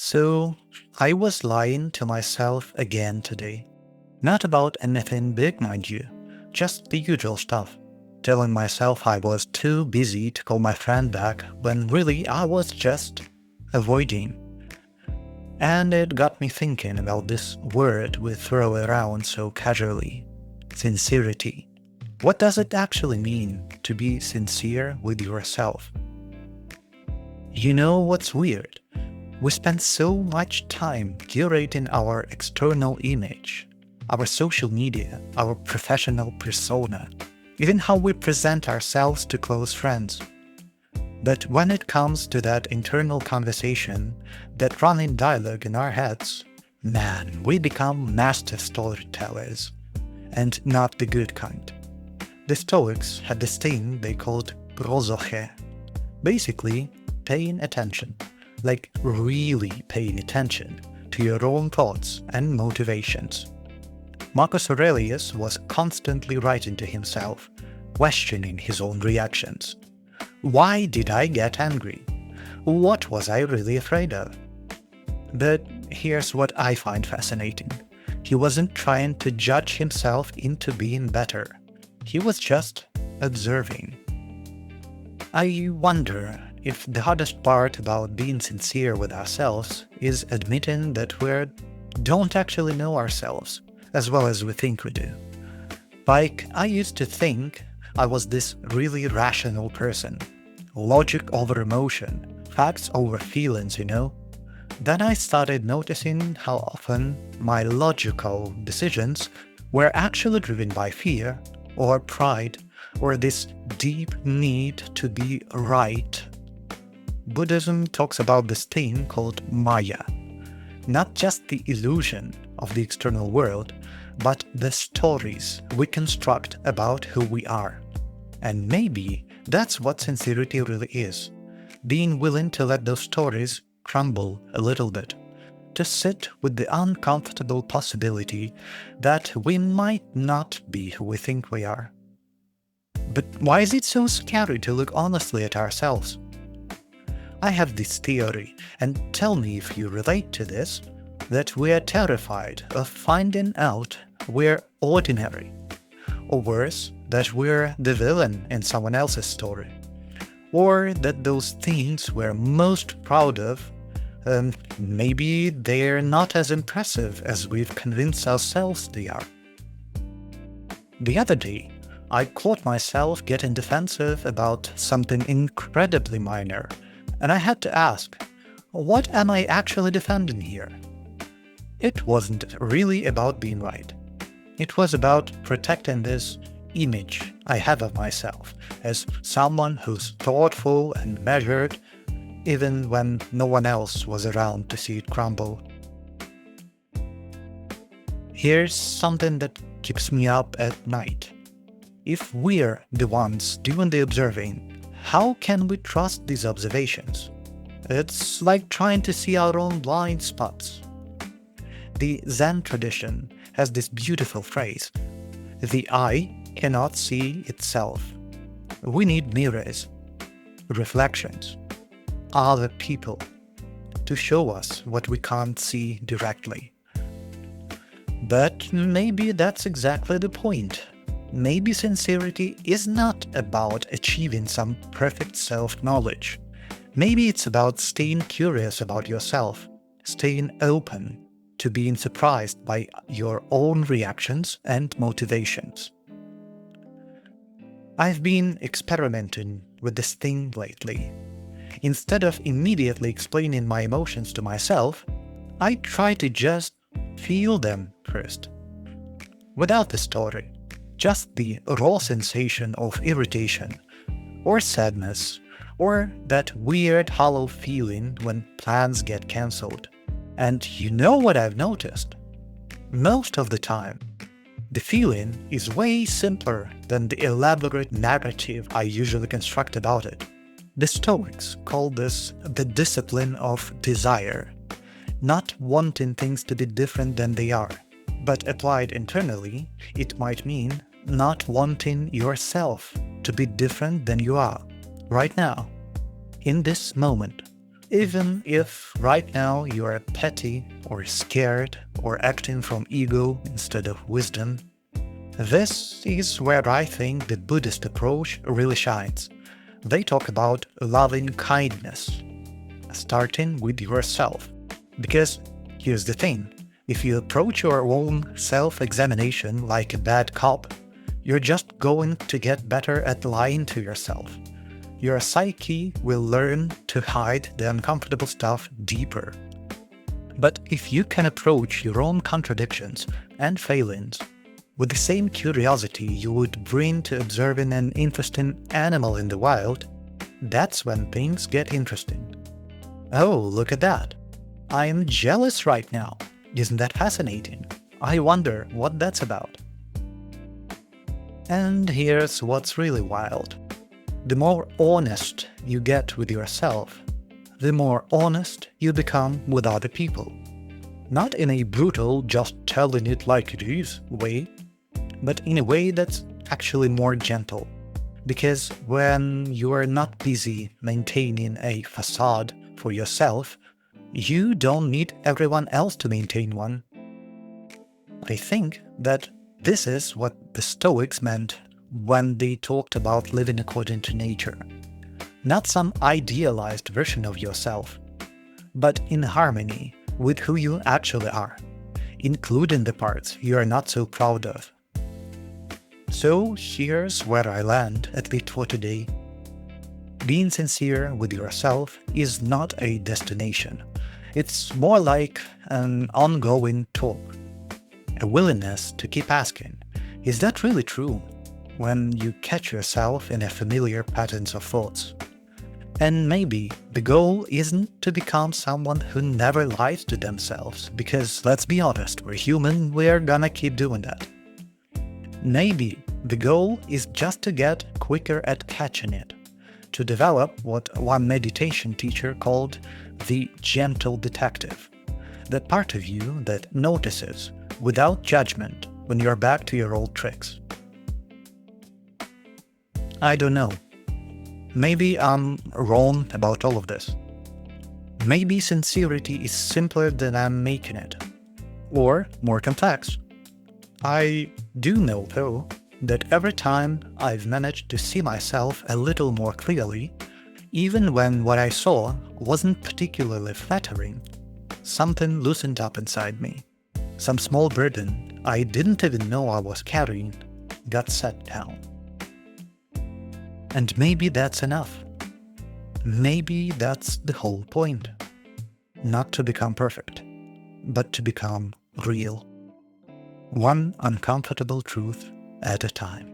So, I was lying to myself again today. Not about anything big, mind you, just the usual stuff. Telling myself I was too busy to call my friend back when really I was just avoiding. And it got me thinking about this word we throw around so casually: sincerity. What does it actually mean to be sincere with yourself? You know what's weird? We spend so much time curating our external image, our social media, our professional persona, even how we present ourselves to close friends. But when it comes to that internal conversation, that running dialogue in our heads, man, we become master storytellers, and not the good kind. The Stoics had this thing they called prosoche, basically paying attention, like really paying attention to your own thoughts and motivations. Marcus Aurelius was constantly writing to himself, questioning his own reactions. Why did I get angry? What was I really afraid of? But here's what I find fascinating. He wasn't trying to judge himself into being better. He was just observing. I wonder if the hardest part about being sincere with ourselves is admitting that we don't actually know ourselves as well as we think we do. Like, I used to think I was this really rational person. Logic over emotion, facts over feelings, you know? Then I started noticing how often my logical decisions were actually driven by fear or pride or this deep need to be right. Buddhism talks about this thing called Maya, not just the illusion of the external world, but the stories we construct about who we are. And maybe that's what sincerity really is, being willing to let those stories crumble a little bit, to sit with the uncomfortable possibility that we might not be who we think we are. But why is it so scary to look honestly at ourselves? I have this theory, and tell me if you relate to this, that we are terrified of finding out we're ordinary, or worse, that we're the villain in someone else's story, or that those things we're most proud of, maybe they're not as impressive as we've convinced ourselves they are. The other day, I caught myself getting defensive about something incredibly minor, and I had to ask, what am I actually defending here? It wasn't really about being right. It was about protecting this image I have of myself as someone who's thoughtful and measured, even when no one else was around to see it crumble. Here's something that keeps me up at night. If we're the ones doing the observing, how can we trust these observations? It's like trying to see our own blind spots. The Zen tradition has this beautiful phrase: the eye cannot see itself. We need mirrors, reflections, other people, to show us what we can't see directly. But maybe that's exactly the point. Maybe sincerity is not about achieving some perfect self-knowledge. Maybe it's about staying curious about yourself, staying open to being surprised by your own reactions and motivations. I've been experimenting with this thing lately. Instead of immediately explaining my emotions to myself, I try to just feel them first. Without the story, just the raw sensation of irritation, or sadness, or that weird hollow feeling when plans get cancelled. And you know what I've noticed? Most of the time, the feeling is way simpler than the elaborate narrative I usually construct about it. The Stoics call this the discipline of desire, not wanting things to be different than they are. But applied internally, it might mean not wanting yourself to be different than you are, right now, in this moment. Even if right now you are petty or scared or acting from ego instead of wisdom, this is where I think the Buddhist approach really shines. They talk about loving kindness, starting with yourself. Because here's the thing, if you approach your own self-examination like a bad cop, you're just going to get better at lying to yourself. Your psyche will learn to hide the uncomfortable stuff deeper. But if you can approach your own contradictions and failings with the same curiosity you would bring to observing an interesting animal in the wild, that's when things get interesting. Oh, look at that. I am jealous right now. Isn't that fascinating? I wonder what that's about. And here's what's really wild. The more honest you get with yourself, the more honest you become with other people. Not in a brutal, just telling it like it is way, but in a way that's actually more gentle. Because when you are not busy maintaining a facade for yourself, you don't need everyone else to maintain one. I think that this is what the Stoics meant when they talked about living according to nature. Not some idealized version of yourself, but in harmony with who you actually are, including the parts you are not so proud of. So here's where I land, at least for today. Being sincere with yourself is not a destination. It's more like an ongoing talk. A willingness to keep asking, is that really true? When you catch yourself in a familiar patterns of thoughts. And maybe the goal isn't to become someone who never lies to themselves, because let's be honest, we're human, we're gonna keep doing that. Maybe the goal is just to get quicker at catching it, to develop what one meditation teacher called the gentle detective, that part of you that notices without judgment when you're back to your old tricks. I don't know. Maybe I'm wrong about all of this. Maybe sincerity is simpler than I'm making it, or more complex. I do know, though, that every time I've managed to see myself a little more clearly, even when what I saw wasn't particularly flattering, something loosened up inside me. Some small burden I didn't even know I was carrying got set down. And maybe that's enough. Maybe that's the whole point. Not to become perfect, but to become real. One uncomfortable truth at a time.